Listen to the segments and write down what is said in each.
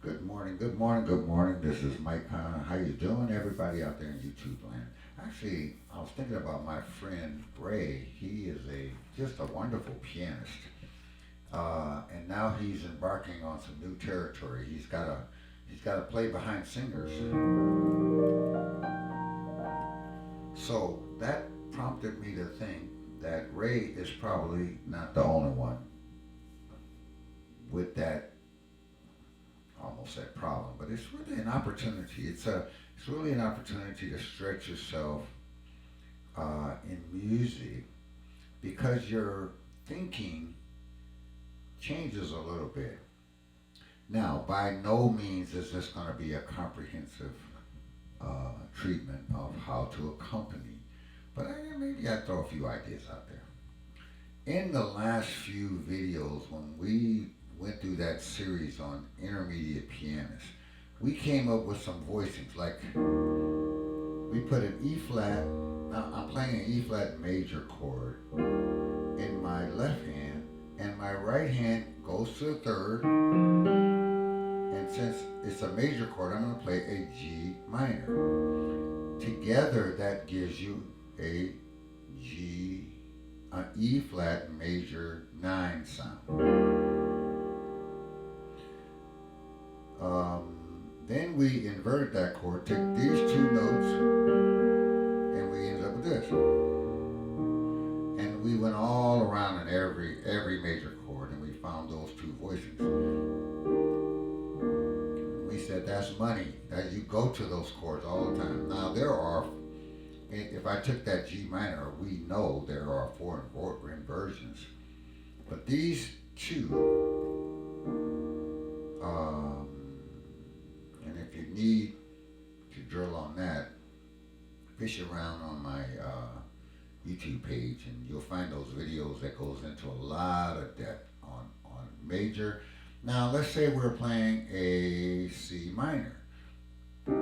Good morning, good morning, good morning. This is Mike Connor. How you doing, everybody out there in YouTube land? Actually, I was thinking about my friend Ray. He is a just a wonderful pianist, and now he's embarking on some new territory. He's got to play behind singers. So that prompted me to think that Ray is probably not the only one with that almost that problem, but it's really an opportunity. It's really an opportunity to stretch yourself in music because your thinking changes a little bit. Now, by no means is this going to be a comprehensive treatment of how to accompany, but maybe I throw a few ideas out there. In the last few videos, when we went through that series on intermediate pianists, we came up with some voicings. Like we put an E flat. Now I'm playing an E flat major chord in my left hand, and my right hand goes to the third. And since it's a major chord, I'm going to play a G minor. Together, that gives you a G, an E flat major 9 sound. Then we inverted that chord, took these two notes, and we ended up with this. And we went all around in every major chord, and we found those two voicings. We said that's money. That you go to those chords all the time. Now there are, if I took that G minor, we know there are four inversions, but these two. Um, and if you need to drill on that, fish around on my YouTube page, and you'll find those videos that goes into a lot of depth on major. Now let's say we're playing a C minor. We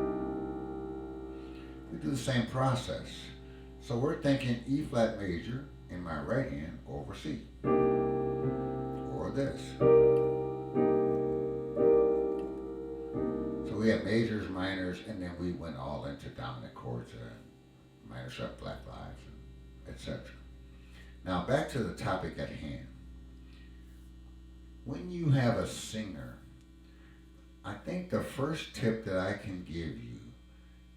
do the same process. So we're thinking E flat major in my right hand over C, or this. So we have majors, minors, and then we went all into dominant chords, minor 7, flat 5s, etc. Now back to the topic at hand. When you have a singer, I think the first tip that I can give you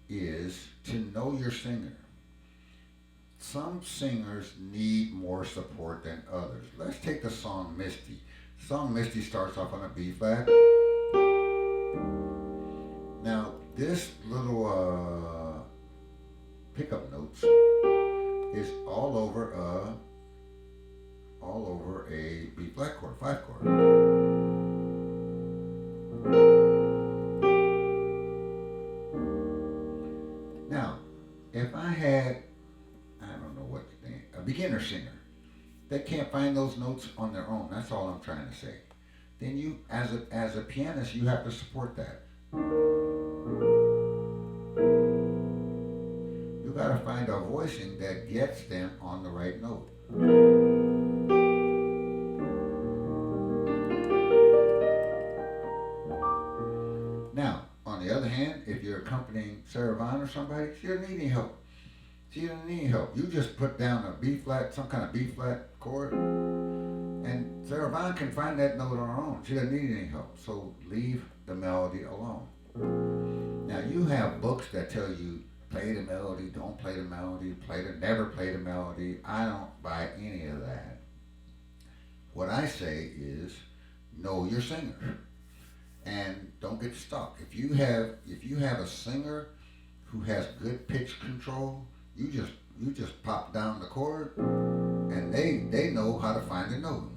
is to know your singer. Some singers need more support than others. Let's take the song Misty. The song Misty starts off on a B flat. Now, this little pickup notes is all over a B flat chord, 5 chord. Now, if I had, I don't know what the name, a beginner singer, they can't find those notes on their own. That's all I'm trying to say. Then you, as a pianist, you have to support that. You gotta find a voicing that gets them on the right note. Now, on the other hand, if you're accompanying Sarah Vaughan or somebody, she doesn't need any help. She doesn't need any help. You just put down a B flat, some kind of B flat chord, and Sarah Vaughan can find that note on her own. She doesn't need any help. So leave the melody alone. Now you have books that tell you play the melody, don't play the melody, never play the melody. I don't buy any of that. What I say is know your singer and don't get stuck. If you have a singer who has good pitch control, you just pop down the chord and they know how to find the note.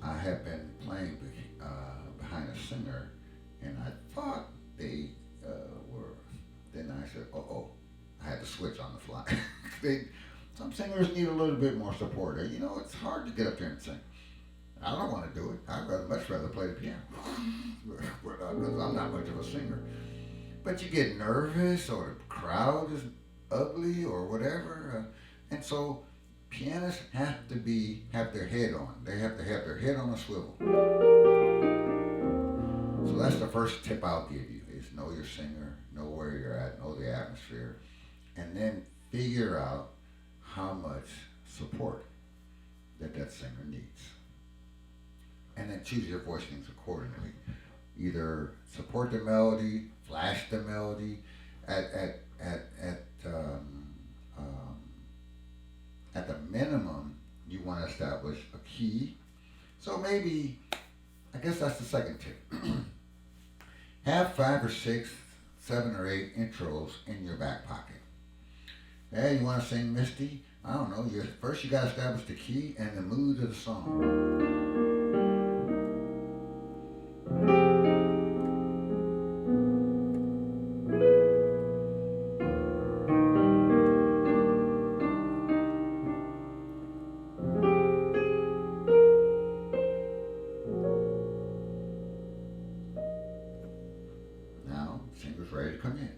I have been playing behind a singer, and I thought they were. Then I said, "Oh, I had to switch on the fly." Some singers need a little bit more support. It's hard to get up there and sing. I don't want to do it. Much rather play the piano because I'm not much of a singer. But you get nervous, or the crowd is ugly, or whatever. And so pianists have their head on. They have to have their head on a swivel. So that's the first tip I'll give you is know your singer, know where you're at, know the atmosphere, and then figure out how much support that singer needs. And then choose your voicings accordingly. Either support the melody, flash the melody. At the minimum, you want to establish a key. So maybe, I guess that's the second tip. Have 5 or 6, 7 or 8 intros in your back pocket. Hey, you want to sing Misty? I don't know. First you got to establish the key and the mood of the song. Now, singer's ready to come in.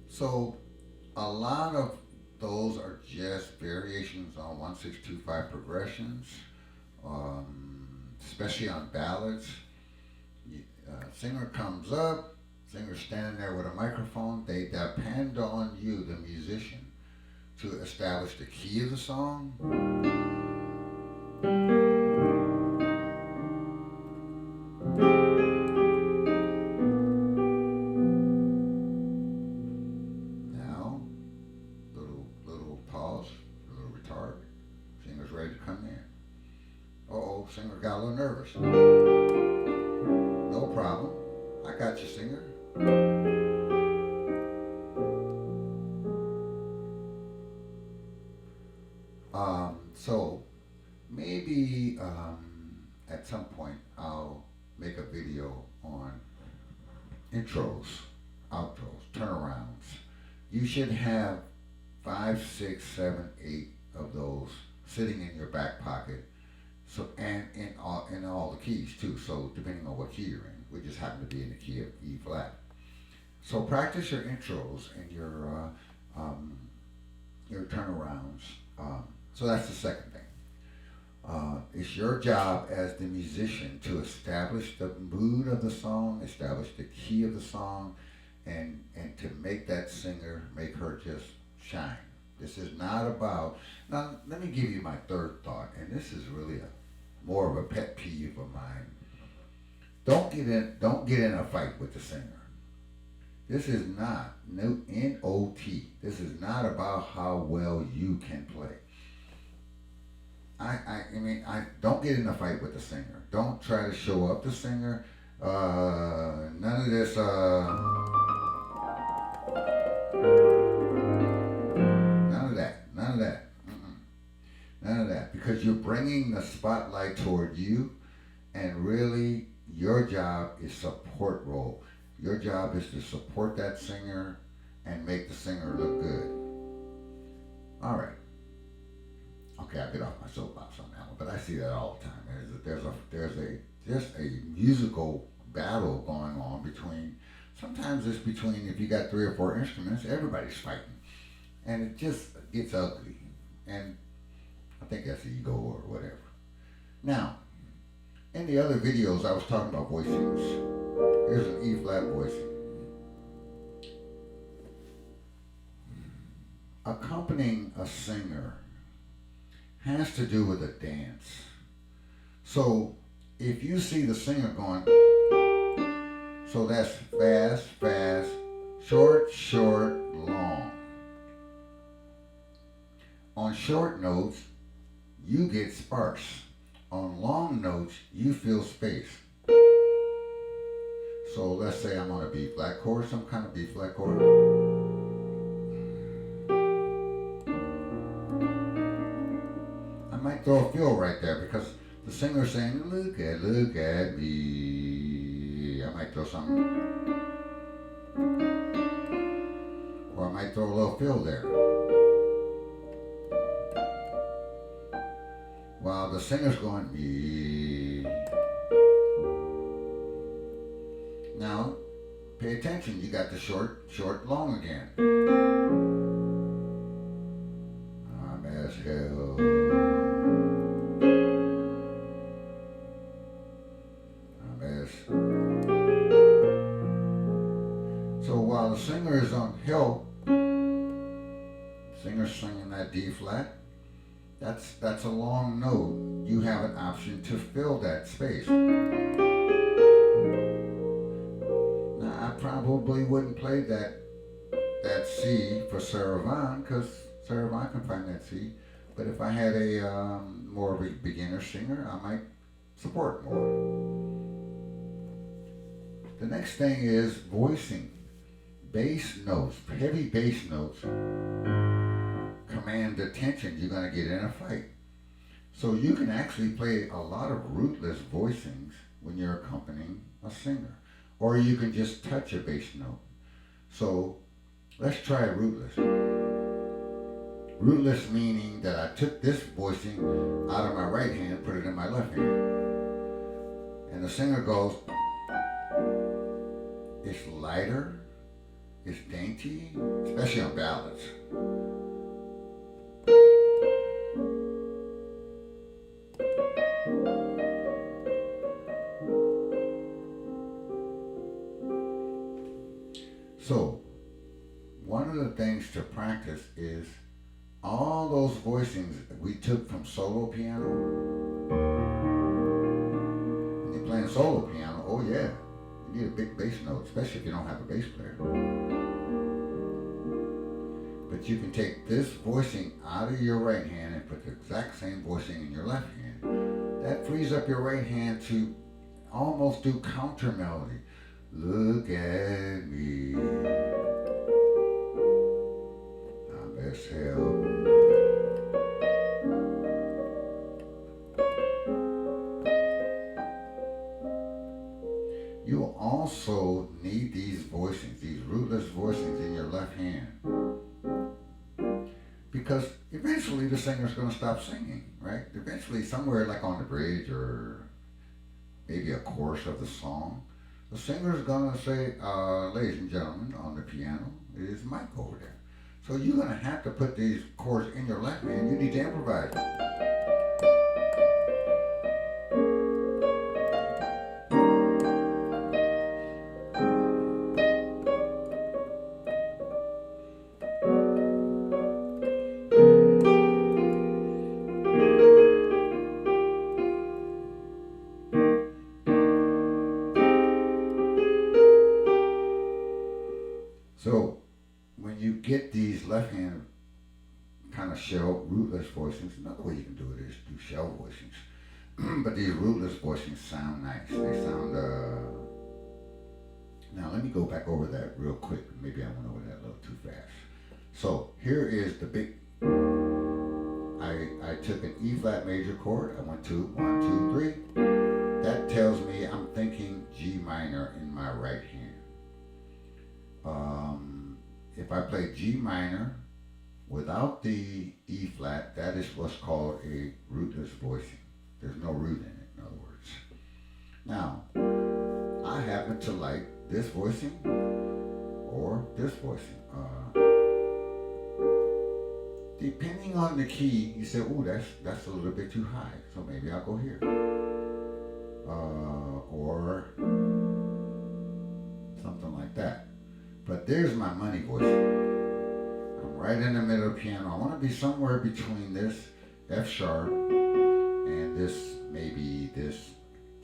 So, a lot of those are just variations on 1-6-2-5 progressions, especially on ballads. Singer comes up, singer's standing there with a microphone. They depend on you, the musician, to establish the key of the song. Now, little pause, a little retard. Singer's ready to come in. Uh-oh, singer got a little nervous. No problem. I got you, singer. So maybe at some point I'll make a video on intros, outros, turnarounds. You should have 5, 6, 7, 8 of those sitting in your back pocket. So and in all the keys too. So depending on what key you're in, we just happen to be in the key of E flat. So practice your intros and your turnarounds. So that's the second thing. It's your job as the musician to establish the mood of the song, establish the key of the song, and to make that singer, make her just shine. This is not about. Now, let me give you my third thought, and this is really more of a pet peeve of mine. Don't get in a fight with the singer. This is not N-O-T. This is not about how well you can play. I mean, don't get in a fight with the singer. Don't try to show up the singer. None of this. None of that. None of that. None of that. Because you're bringing the spotlight toward you, and really, your job is support role. Your job is to support that singer and make the singer look good. All right. Okay, I'll get off my soapbox on that one, but I see that all the time. There's just a musical battle going on between. Sometimes it's between, if you got 3 or 4 instruments, everybody's fighting, and it just gets ugly. And I think that's ego or whatever. Now, in the other videos, I was talking about voicings. Here's an E flat voicing. Accompanying a singer has to do with a dance. So if you see the singer going, so that's fast, fast, short, short, long. On short notes, you get sparse. On long notes, you feel space. So let's say I'm on a B flat chord, some kind of B flat chord. I might throw a fill right there because the singer's saying, look at me. I might throw something. Or I might throw a little fill there. While the singer's going, me. Now, pay attention. You got the short, short, long again. Singer's singing that D flat. That's a long note. You have an option to fill that space. Now I probably wouldn't play that C for Sarah Vaughan because Sarah Vaughan can find that C. But if I had a more of a beginner singer, I might support more. The next thing is voicing. Bass notes, heavy bass notes command the tension you're going to get in a fight. So you can actually play a lot of rootless voicings when you're accompanying a singer. Or you can just touch a bass note. So let's try rootless. Rootless meaning that I took this voicing out of my right hand, put it in my left hand. And the singer goes, it's lighter, it's dainty, especially on ballads. So, one of the things to practice is all those voicings that we took from solo piano. When you're playing solo piano, oh yeah, you need a big bass note, especially if you don't have a bass player. But you can take this voicing out of your right hand and put the exact same voicing in your left hand. That frees up your right hand to almost do counter melody. Look at me. I'm best hell. You will also need these voicings, these rootless voicings in your left hand. Because eventually the singer's going to stop singing, right? Eventually somewhere like on the bridge or maybe a chorus of the song, the singer's going to say, ladies and gentlemen, on the piano is Mike over there. So you're going to have to put these chords in your left hand. You need to improvise. So when you get these left hand kind of shell rootless voicings, another way you can do it is do shell voicings. But these rootless voicings sound nice. They sound, now let me go back over that real quick. Maybe I went over that a little too fast. So here is the big, I took an E flat major chord. I went to 1, 2, 3. That tells me I'm thinking G minor in my right hand. If I play G minor without the E flat, that is what's called a rootless voicing. There's no root in it, in other words. Now, I happen to like this voicing or this voicing. Depending on the key, you say, oh, that's a little bit too high, so maybe I'll go here. Or something like that. But there's my money voice. I'm right in the middle of the piano. I want to be somewhere between this F sharp and this, maybe this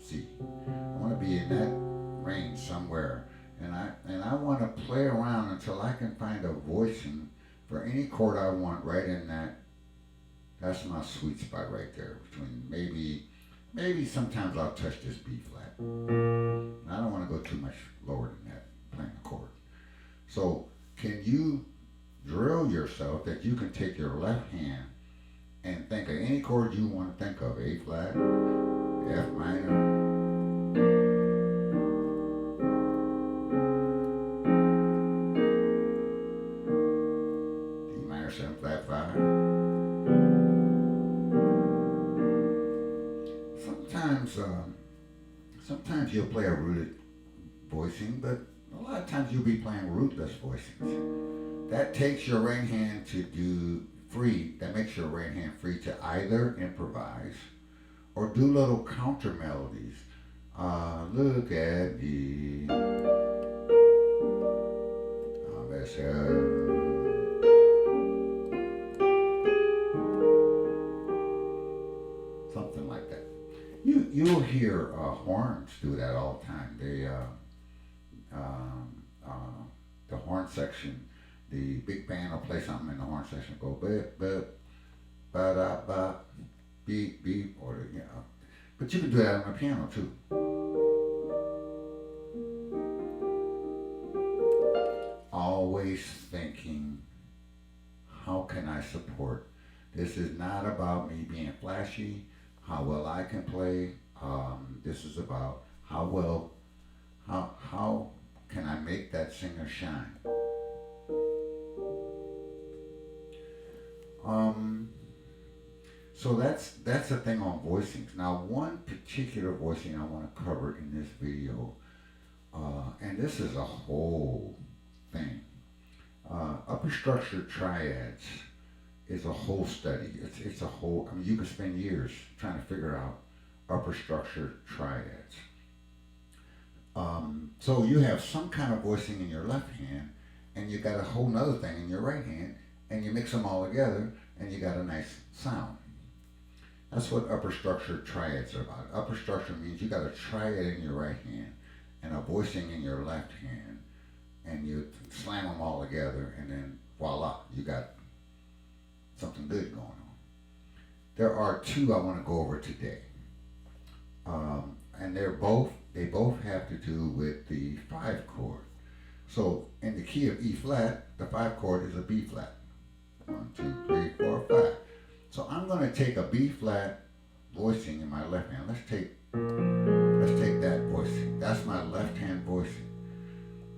C. I want to be in that range somewhere. And I want to play around until I can find a voicing for any chord I want right in that. That's my sweet spot right there. Between maybe sometimes I'll touch this B flat. I don't want to go too much lower than that, playing a chord. So can you drill yourself that you can take your left hand and think of any chord you want to think of, A flat, F minor, D minor 7 flat 5. Sometimes you'll play a rooted voicing, but a lot of times you'll be playing rootless voicings. That takes your right hand to do free, that makes your right hand free to either improvise or do little counter melodies. Look at me. That's you'll hear horns do that all the time. Um, uh, the horn section, the big band will play something in the horn section, go bip bip ba da ba beep beep, or you know. But you can do that on the piano too. Always thinking, how can I support? This is not about me being flashy, how well I can play. This is about how can I make that singer shine? Um, so that's the thing on voicings. Now, one particular voicing I want to cover in this video, and this is a whole thing. Upper structure triads is a whole study. It's a whole. I mean, you could spend years trying to figure out upper structure triads. So you have some kind of voicing in your left hand, and you got a whole nother thing in your right hand, and you mix them all together, and you got a nice sound. That's what upper structure triads are about. Upper structure means you got a triad in your right hand and a voicing in your left hand, and you slam them all together, and then voila, you got something good going on. There are two I want to go over today, and they both have to do with the 5 chord. So in the key of E flat, the 5 chord is a B flat. 1, 2, 3, 4, 5. So I'm going to take a B flat voicing in my left hand. Let's take that voicing. That's my left hand voicing.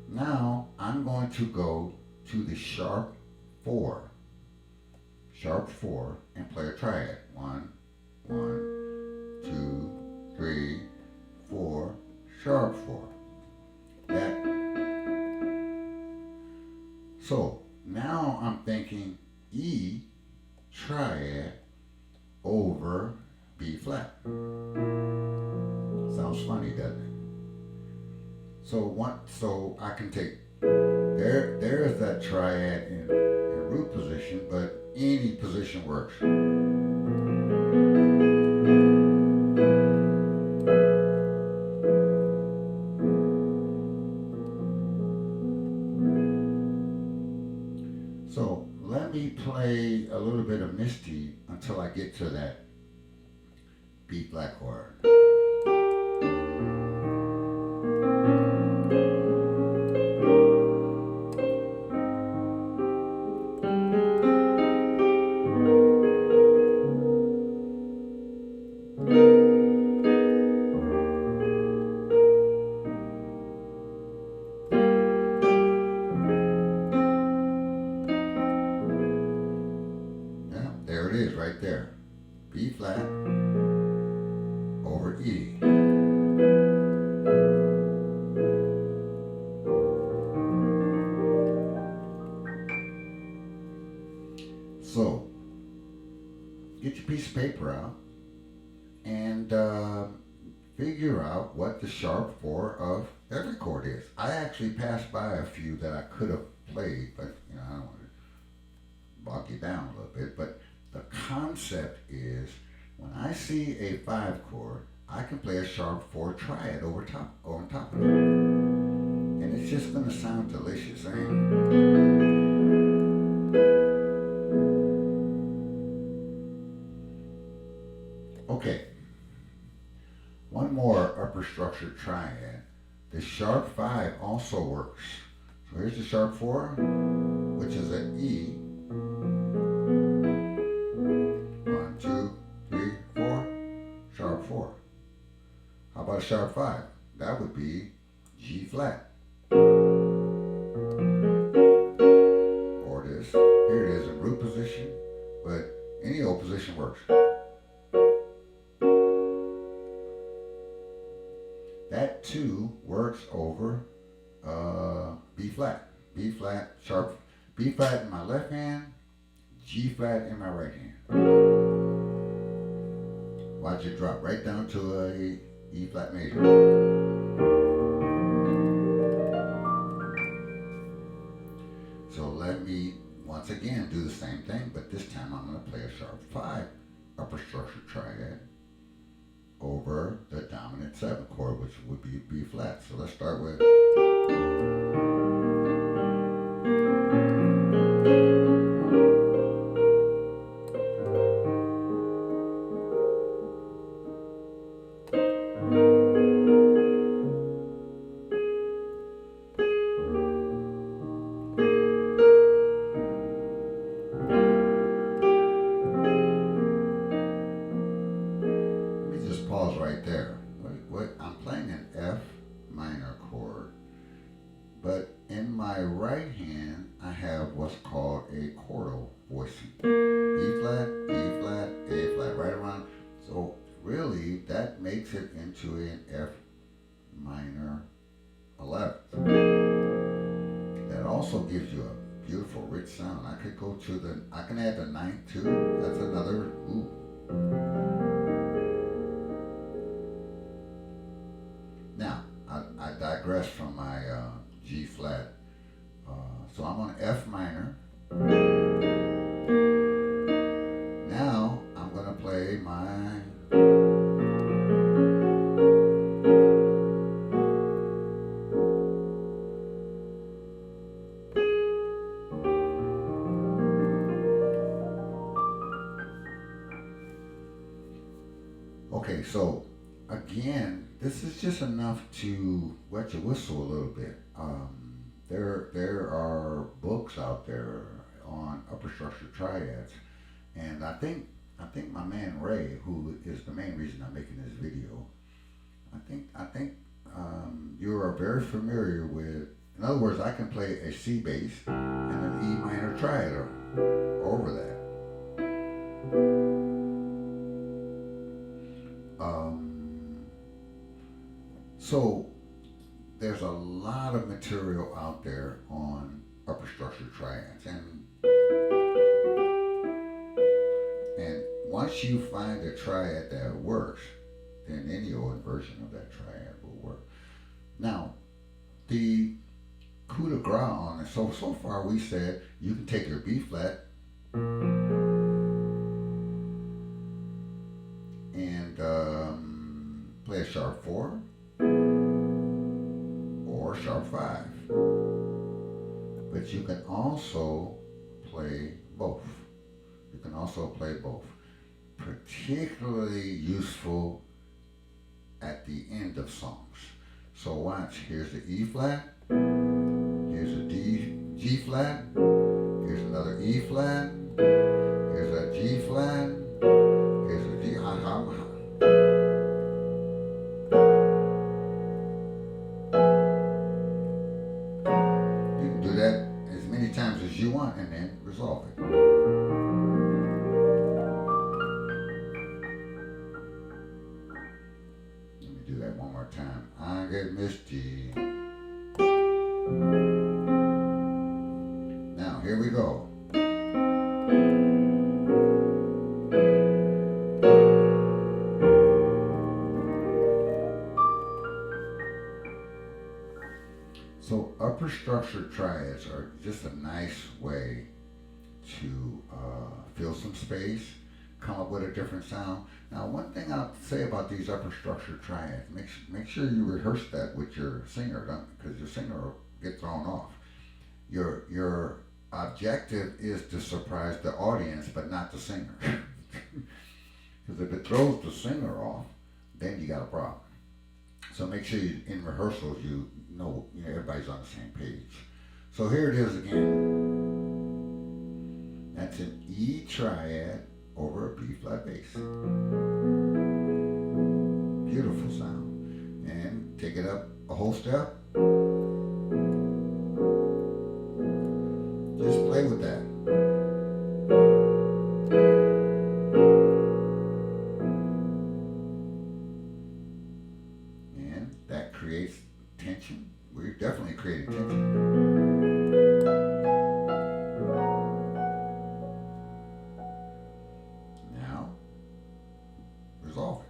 Now I'm going to go to the sharp 4, and play a triad. 1, 1, 2, 3, 4, sharp 4. So now I'm thinking E triad over B flat. Sounds funny, doesn't it? So I can take there's that triad in root position, but any position works. So let me play a little bit of Misty until I get to that B flat chord. There it is right there. B flat over E. So, get your piece of paper out and figure out what the sharp 4 of every chord is. I actually passed by a few that I could have played, but you know, I don't want to bog you down a little bit, but the concept is when I see a 5 chord, I can play a sharp 4 triad on top of it. And it's just going to sound delicious, ain't it? Okay. One more upper structure triad. The sharp 5 also works. So here's the sharp 4, which is an E. 1, 2, 3, 4, sharp 4. How about a sharp 5? That would be G flat. Or this. Here it is in root position, but any old position works. That too works over B flat. B flat, sharp, B flat in my left hand, G flat in my right hand. Watch it drop right down to a E flat major. So let me once again do the same thing, but this time I'm going to play a sharp 5 upper structure triad over the dominant 7 chord, which would be B flat. So let's start with. Let me just pause right there. I'm playing an F minor chord, but in my right hand I have what's called a chordal voicing. E flat, E flat, A flat, right around. So really that makes it into an F minor 11. That also gives you a beautiful rich sound. I can add the 9th too. That's another, ooh. Now, I digress from my G flat. So I'm on F minor. Now I'm going to play my. Okay, so again, this is just enough to wet your whistle a little bit. There are books out there on upper structure triads, and I think my man Ray, who is the main reason I'm making this video, I think you are very familiar with. In other words, I can play a C bass and an E minor triad over that. So there's a lot of material out there on upper structure triads, and once you find a triad that works, then any old version of that triad will work. Now, the coup de grace on it. So far we said you can take your B flat and play a sharp 4 or sharp 5. But you can also play both. Particularly useful at the end of songs. So watch, here's the E flat, here's a G flat, here's another E flat, here's a G flat, here's a G. You can do that as many times as you want and then resolve it. Let me do that one more time. I get misty. Now, here we go. So upper structure triads are just a nice way to fill some space, come up with a different sound. Now, one thing I'll say about these upper structure triads, make sure you rehearse that with your singer, because your singer will get thrown off. Your objective is to surprise the audience, but not the singer. Because if it throws the singer off, then you got a problem. So make sure in rehearsals you know everybody's on the same page. So here it is again. That's an E triad over a B flat bass. Beautiful sound. And take it up a whole step. Just play with that. And that creates tension. We're definitely creating tension. Now, resolve it.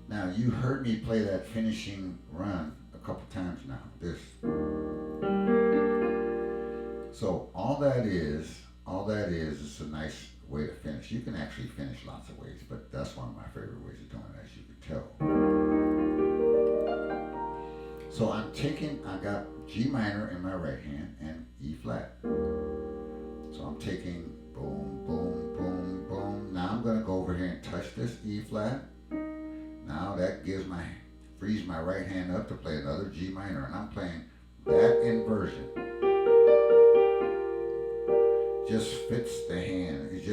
Now, you heard me play that finishing run a couple times now. So all that is a nice way to finish. You can actually finish lots of ways, but that's one of my favorite ways of doing it, as you can tell. So I got G minor in my right hand and E flat. So I'm taking boom, boom, boom, boom. Now I'm gonna go over here and touch this E flat. Now that frees my right hand up to play another G minor, and I'm playing that inversion. Just fits the hand. It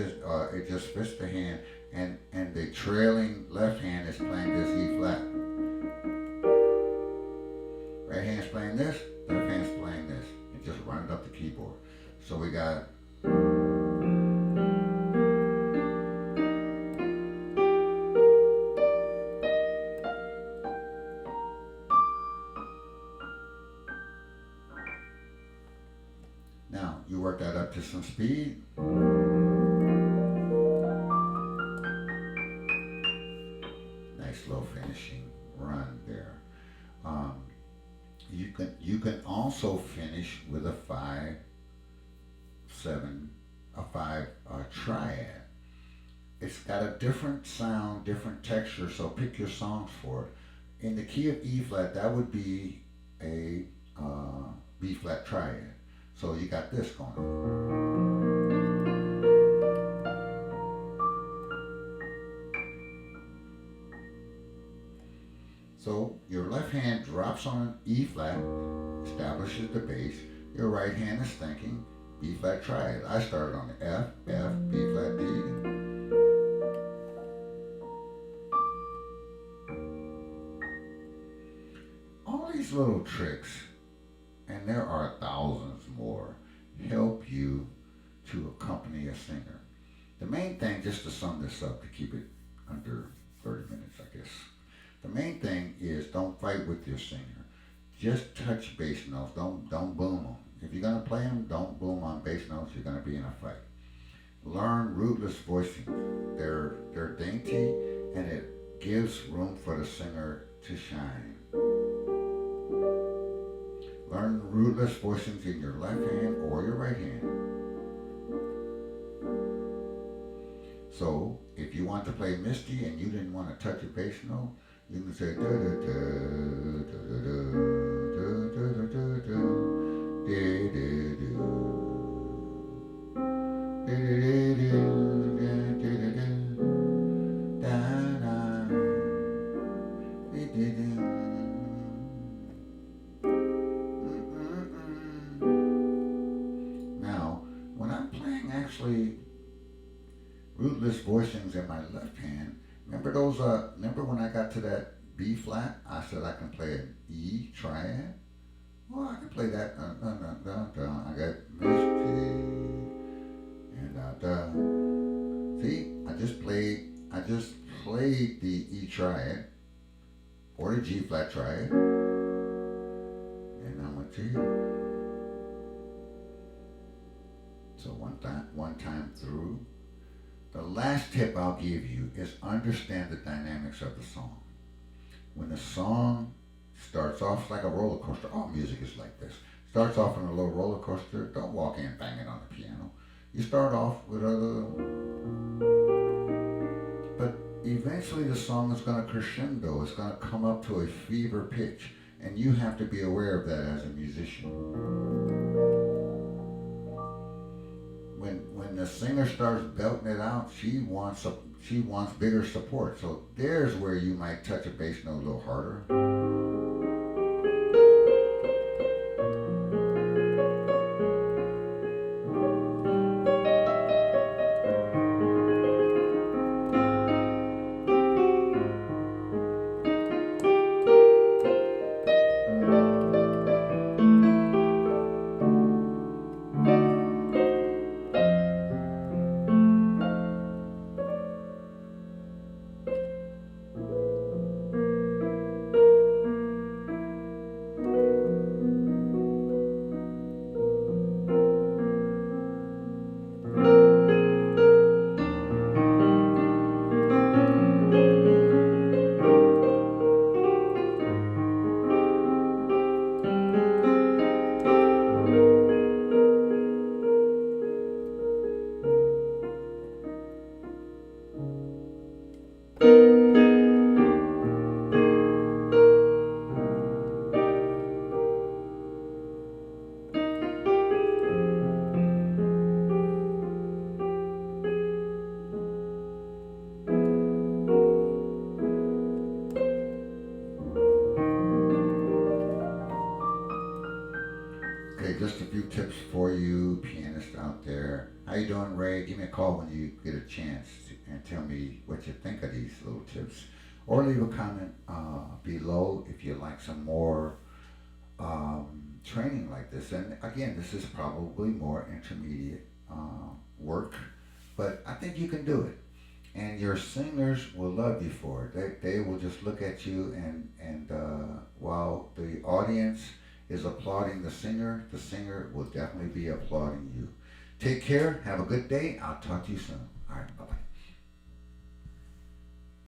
just fits the hand, and the trailing left hand is playing this E flat. Right hand's playing this, left hand's playing this, and just run it up the keyboard. So we got. Now you work that up to some speed. Nice low finishing run there. You can also finish with a 5/7, a 5 triad. It's got a different sound, different texture, so pick your songs for it. In the key of E flat, that would be a B flat triad. So you got this going on. So your left hand drops on an E flat, establishes the bass. Your right hand is thinking B flat triad. I started on the F, F, B flat, D. All these little tricks, and there are thousands more, help you to accompany a singer. The main thing, just to sum this up, to keep it under 30 minutes, I guess. The main thing is don't fight with your singer. Just touch bass notes. Don't boom them. If you're gonna play them, don't boom on bass notes. You're gonna be in a fight. Learn rootless voicing. They're dainty, and it gives room for the singer to shine. Learn rootless voicings in your left hand or your right hand. So if you want to play Misty and you didn't want to touch a bass note, you can say da da da da da da da da da da Now, when I'm playing actually rootless voicings in my left hand, remember when I got to that B flat, I said I can play an E triad? Well, I can play that. I got Misty and da. See, I just played the E triad or the G flat triad, and I went to you. So one time through. The last tip I'll give you is understand the dynamics of the song. When the song starts off like a roller coaster, all music is like this. Starts off on a little roller coaster, don't walk in banging on the piano. You start off with a little, but eventually the song is going to crescendo. It's going to come up to a fever pitch, and you have to be aware of that as a musician. When the singer starts belting it out, she wants bigger support. So there's where you might touch a bass note a little harder. Okay, just a few tips for you pianists out there. How you doing, Ray? Give me a call when you get a chance and tell me what you think of these little tips. Or leave a comment below if you'd like some more training like this. And again, this is probably more intermediate work, but I think you can do it. And your singers will love you for it. They will just look at you and while the audience is applauding the singer will definitely be applauding you. Take care. Have a good day. I'll talk to you soon.